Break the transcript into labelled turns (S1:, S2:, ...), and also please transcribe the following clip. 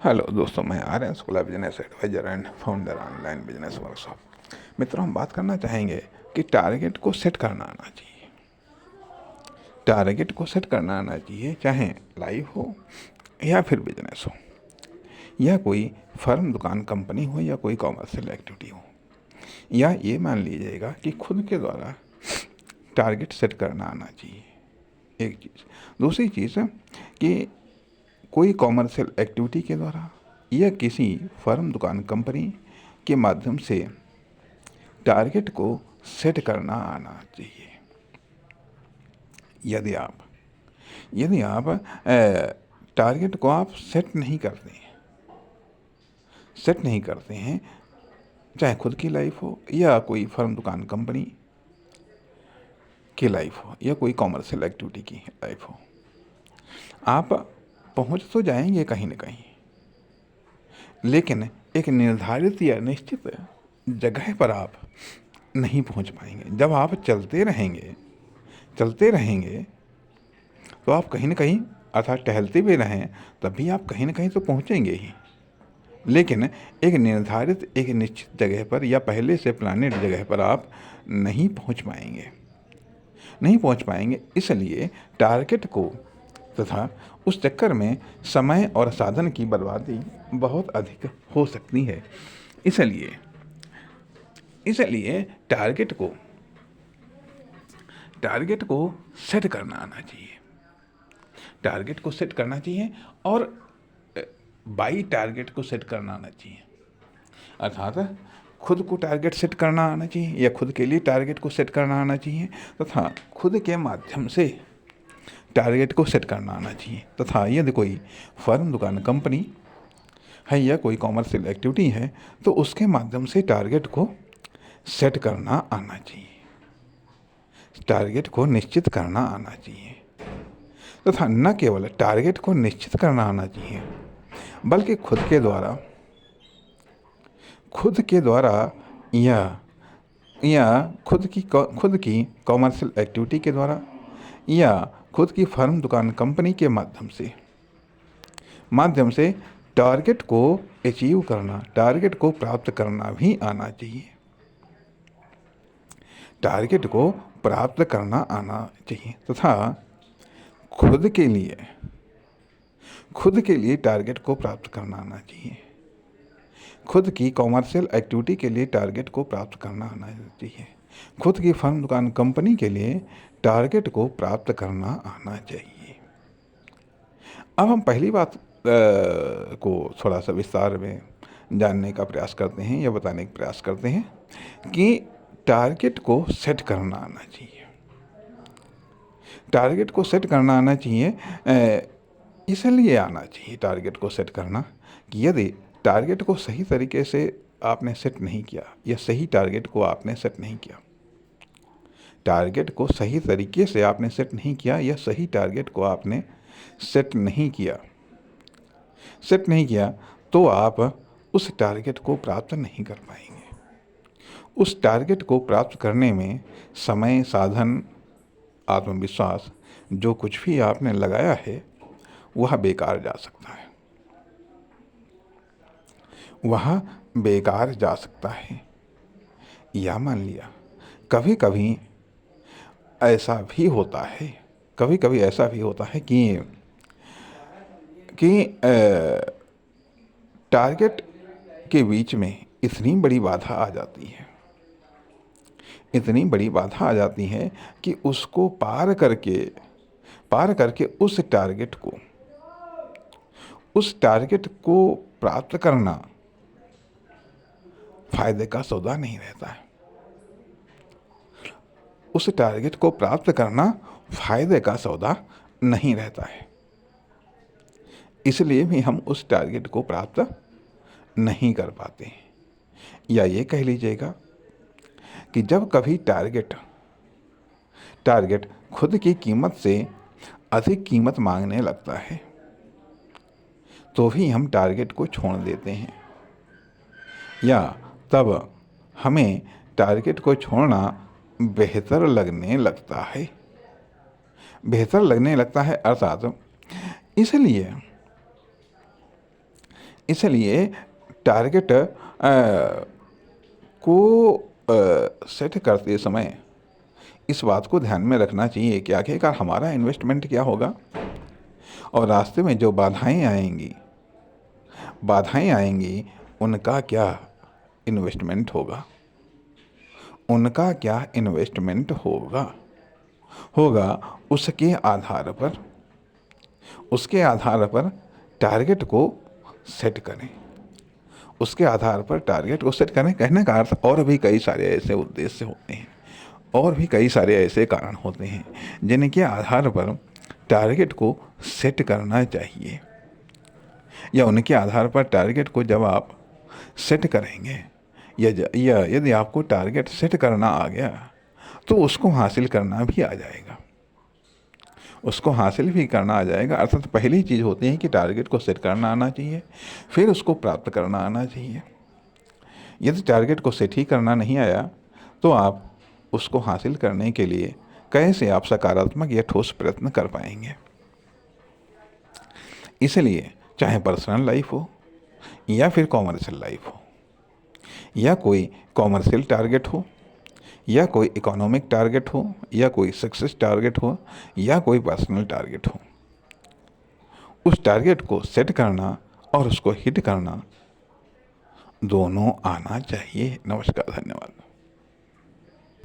S1: Hello दोस्तों, मैं Aryan school business advisor and founder online business workshop. मित्रों, हम बात करना चाहेंगे कि टारगेट को सेट करना आना चाहिए। टारगेट को सेट करना आना चाहिए, चाहे लाइफ हो या फिर बिजनेस हो, या कोई फर्म, दुकान, कंपनी हो, या कोई कॉमर्शियल एक्टिविटी हो, या ये मान लीजिएगा कि खुद के द्वारा टारगेट सेट करना आना चाहिए। एक चीज़। दूसरी चीज़ कि कोई कॉमर्शियल एक्टिविटी के द्वारा या किसी फर्म, दुकान, कंपनी के माध्यम से टारगेट को सेट करना आना चाहिए। यदि आप टारगेट को आप सेट नहीं करते हैं, चाहे खुद की लाइफ हो या कोई फर्म, दुकान, कंपनी की लाइफ हो या कोई कॉमर्शियल एक्टिविटी की लाइफ हो, आप पहुंच तो जाएंगे कहीं ना कहीं, लेकिन एक निर्धारित या निश्चित जगह पर आप नहीं पहुंच पाएंगे। जब आप चलते रहेंगे तो आप कहीं ना कहीं, अर्थात टहलते भी रहें, तब भी आप कहीं ना कहीं तो पहुंचेंगे ही, लेकिन एक निर्धारित, एक निश्चित जगह पर या पहले से प्लानिड जगह पर आप नहीं पहुंच पाएंगे। इसलिए टारगेट को तथा उस चक्कर में समय और साधन की बर्बादी बहुत अधिक हो सकती है। इसलिए टारगेट को सेट करना आना चाहिए। टारगेट को सेट करना चाहिए और बाई टारगेट को सेट करना आना चाहिए, अर्थात खुद को टारगेट सेट करना आना चाहिए या खुद के लिए टारगेट को सेट करना आना चाहिए, तथा खुद के माध्यम से टारगेट को सेट करना आना चाहिए। तथा यदि कोई फर्म, दुकान, कंपनी है या कोई कॉमर्शियल एक्टिविटी है तो उसके माध्यम से टारगेट को सेट करना आना चाहिए, टारगेट को निश्चित करना आना चाहिए। तथा न केवल टारगेट को निश्चित करना आना चाहिए, बल्कि खुद के द्वारा या खुद की कॉमर्शियल एक्टिविटी के द्वारा या खुद की फर्म, दुकान, कंपनी के माध्यम से टारगेट को अचीव करना, टारगेट को प्राप्त करना भी आना चाहिए। टारगेट को प्राप्त करना आना चाहिए तथा खुद के लिए टारगेट को प्राप्त करना आना चाहिए। खुद की कॉमर्शियल एक्टिविटी के लिए टारगेट को प्राप्त करना आना चाहिए। खुद की फर्म, दुकान, कंपनी के लिए टारगेट को प्राप्त करना आना चाहिए। अब हम पहली बात को थोड़ा सा विस्तार में जानने का प्रयास करते हैं या बताने का प्रयास करते हैं कि टारगेट को सेट करना आना चाहिए। टारगेट को सेट करना आना चाहिए, इसलिए आना चाहिए टारगेट को सेट करना कि यदि टारगेट को सही तरीके से आपने सेट नहीं किया या सही टारगेट को आपने सेट नहीं किया, टारगेट को सही तरीके से आपने सेट नहीं किया या सही टारगेट को आपने सेट नहीं किया तो आप उस टारगेट को प्राप्त नहीं कर पाएंगे। उस टारगेट को प्राप्त करने में समय, साधन, आत्मविश्वास, जो कुछ भी आपने लगाया है वह बेकार जा सकता है। या मान लिया, कभी कभी ऐसा भी होता है कि टारगेट के बीच में इतनी बड़ी बाधा आ जाती है कि उसको पार करके उस टारगेट को प्राप्त करना फायदे का सौदा नहीं रहता है। उस टारगेट को प्राप्त करना फायदे का सौदा नहीं रहता है। इसलिए भी हम उस टारगेट को प्राप्त नहीं कर पाते हैं। या ये कह लीजिएगा कि जब कभी टारगेट खुद की कीमत से अधिक कीमत मांगने लगता है तो भी हम टारगेट को छोड़ देते हैं, या तब हमें टारगेट को छोड़ना बेहतर लगने लगता है। अर्थात इसलिए टारगेट को सेट करते समय इस बात को ध्यान में रखना चाहिए कि आखिरकार हमारा इन्वेस्टमेंट क्या होगा, और रास्ते में जो बाधाएं आएंगी उनका क्या इन्वेस्टमेंट होगा, उसके आधार पर टारगेट को सेट करें। कहने का अर्थ और भी कई सारे ऐसे उद्देश्य होते हैं, और भी कई सारे ऐसे कारण होते हैं जिनके आधार पर टारगेट को सेट करना चाहिए, या उनके आधार पर टारगेट को जब आप सेट करेंगे, या यदि आपको टारगेट सेट करना आ गया तो उसको हासिल करना भी आ जाएगा, अर्थात पहली चीज़ होती है कि टारगेट को सेट करना आना चाहिए, फिर उसको प्राप्त करना आना चाहिए। यदि टारगेट को सेट ही करना नहीं आया तो आप उसको हासिल करने के लिए कैसे आप सकारात्मक या ठोस प्रयत्न कर पाएंगे। इसलिए चाहे पर्सनल लाइफ हो या फिर कॉमर्शियल लाइफ हो, या कोई कॉमर्शियल टारगेट हो, या कोई इकोनॉमिक टारगेट हो, या कोई सक्सेस टारगेट हो, या कोई पर्सनल टारगेट हो, उस टारगेट को सेट करना और उसको हिट करना दोनों आना चाहिए। नमस्कार, धन्यवाद।